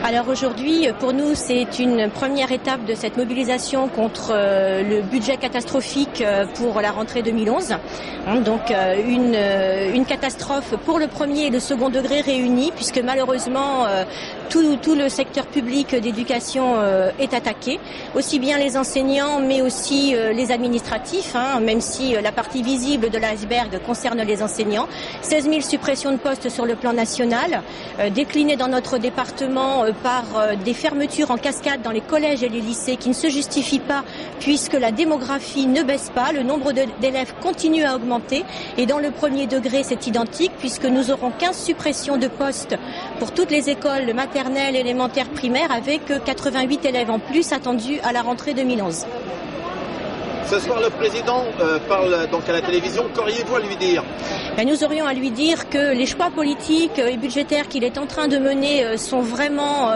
Alors aujourd'hui, pour nous, c'est une première étape de cette mobilisation contre le budget catastrophique pour la rentrée 2011. Donc une catastrophe pour le premier et le second degré réunis, puisque malheureusement tout le secteur public d'éducation est attaqué, aussi bien les enseignants mais aussi les administratifs, même si la partie visible de l'iceberg concerne les enseignants. 16 000 suppressions de postes sur le plan national, déclinées dans notre département par des fermetures en cascade dans les collèges et les lycées qui ne se justifient pas puisque la démographie ne baisse pas, le nombre d'élèves continue à augmenter et dans le premier degré c'est identique puisque nous aurons 15 suppressions de postes pour toutes les écoles maternelles, élémentaires, primaires avec 88 élèves en plus attendus à la rentrée 2011. Ce soir, le président parle donc à la télévision. Qu'auriez-vous à lui dire? Nous aurions à lui dire que les choix politiques et budgétaires qu'il est en train de mener sont vraiment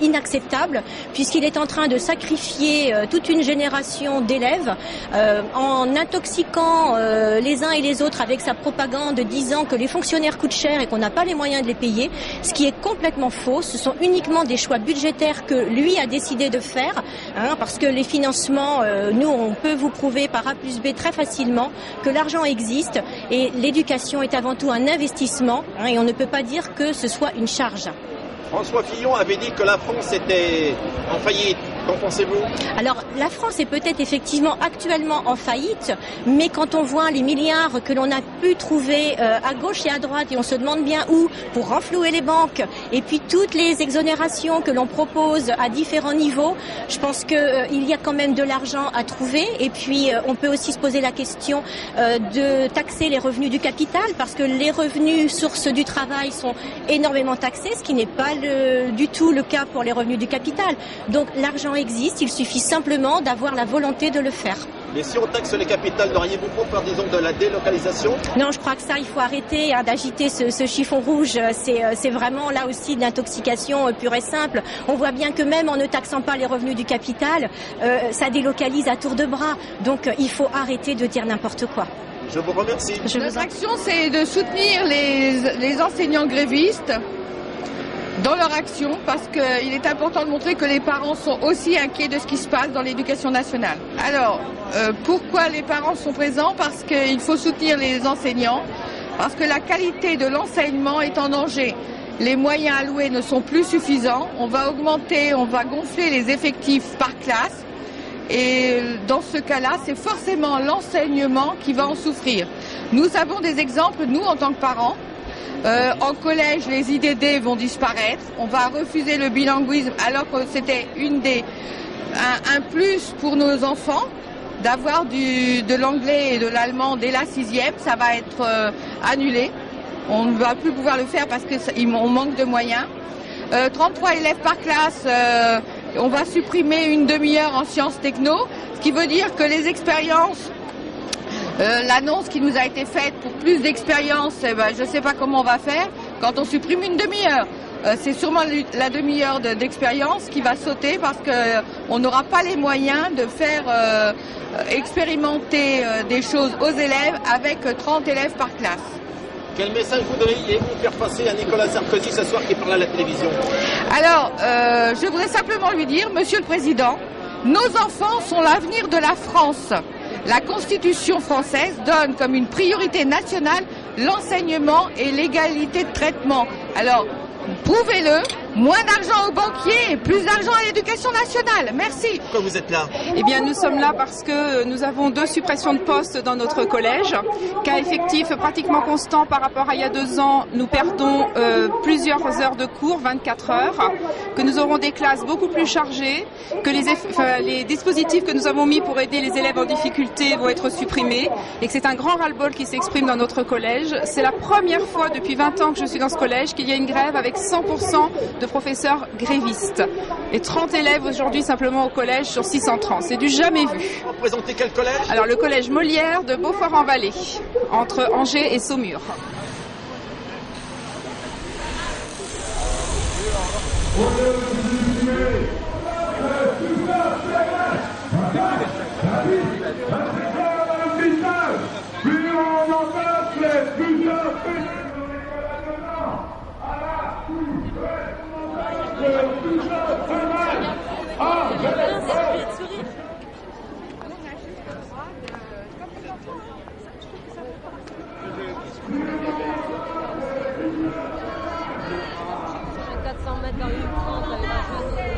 inacceptables, puisqu'il est en train de sacrifier toute une génération d'élèves en intoxiquant les uns et les autres avec sa propagande disant que les fonctionnaires coûtent cher et qu'on n'a pas les moyens de les payer, ce qui est complètement faux. Ce sont uniquement des choix budgétaires que lui a décidé de faire, parce que les financements, nous, on peut vous prouver par A plus B très facilement que l'argent existe et l'éducation est avant tout un investissement et on ne peut pas dire que ce soit une charge. François Fillon avait dit que la France était en faillite. Qu'en pensez-vous? Alors, la France est peut-être effectivement actuellement en faillite, mais quand on voit les milliards que l'on a pu trouver à gauche et à droite, et on se demande bien où, pour renflouer les banques, et puis toutes les exonérations que l'on propose à différents niveaux, je pense qu'il y a quand même de l'argent à trouver, et puis on peut aussi se poser la question de taxer les revenus du capital, parce que les revenus sources du travail sont énormément taxés, ce qui n'est pas du tout le cas pour les revenus du capital. Donc l'argent existe, il suffit simplement d'avoir la volonté de le faire. Mais si on taxe les capitales, n'auriez-vous pas peur, disons, de la délocalisation? Non, je crois que ça, il faut arrêter d'agiter ce chiffon rouge. C'est vraiment là aussi de l'intoxication pure et simple. On voit bien que même en ne taxant pas les revenus du capital, ça délocalise à tour de bras. Donc il faut arrêter de dire n'importe quoi. Je vous remercie. Notre action, c'est de soutenir les enseignants grévistes dans leur action, parce qu'il est important de montrer que les parents sont aussi inquiets de ce qui se passe dans l'éducation nationale. Alors, pourquoi les parents sont présents? Parce qu'il faut soutenir les enseignants, parce que la qualité de l'enseignement est en danger. Les moyens alloués ne sont plus suffisants, on va gonfler les effectifs par classe, et dans ce cas-là, c'est forcément l'enseignement qui va en souffrir. Nous avons des exemples, nous, en tant que parents. En collège, les IDD vont disparaître. On va refuser le bilinguisme alors que c'était un plus pour nos enfants d'avoir de l'anglais et de l'allemand dès la 6e. Ça va être annulé. On ne va plus pouvoir le faire parce qu'on manque de moyens. 33 élèves par classe, on va supprimer une demi-heure en sciences techno, ce qui veut dire que les expériences... l'annonce qui nous a été faite pour plus d'expérience, je ne sais pas comment on va faire quand on supprime une demi-heure. C'est sûrement la demi-heure d'expérience qui va sauter parce qu'on n'aura pas les moyens de faire expérimenter des choses aux élèves avec 30 élèves par classe. Quel message voudriez-vous faire passer à Nicolas Sarkozy ce soir qui parle à la télévision? Alors, je voudrais simplement lui dire, Monsieur le Président, nos enfants sont l'avenir de la France. La Constitution française donne comme une priorité nationale l'enseignement et l'égalité de traitement. Alors, prouvez-le, moins d'argent aux banquiers et plus d'argent à l'éducation nationale. Merci. Pourquoi vous êtes là? Eh bien, nous sommes là parce que nous avons 2 suppressions de postes dans notre collège. Cas effectif pratiquement constant par rapport à il y a 2 ans, nous perdons plusieurs heures de cours, 24 heures, que nous aurons des classes beaucoup plus chargées, que les dispositifs que nous avons mis pour aider les élèves en difficulté vont être supprimés et que c'est un grand ras-le-bol qui s'exprime dans notre collège. C'est la première fois depuis 20 ans que je suis dans ce collège qu'il y a une grève avec 100% de professeurs grévistes et 30 élèves aujourd'hui simplement au collège sur 630. C'est du jamais vu. Vous représentez quel collège? Alors le collège Molière de Beaufort-en-Vallée, entre Angers et Saumur. 400 mètres dans une 30 avec un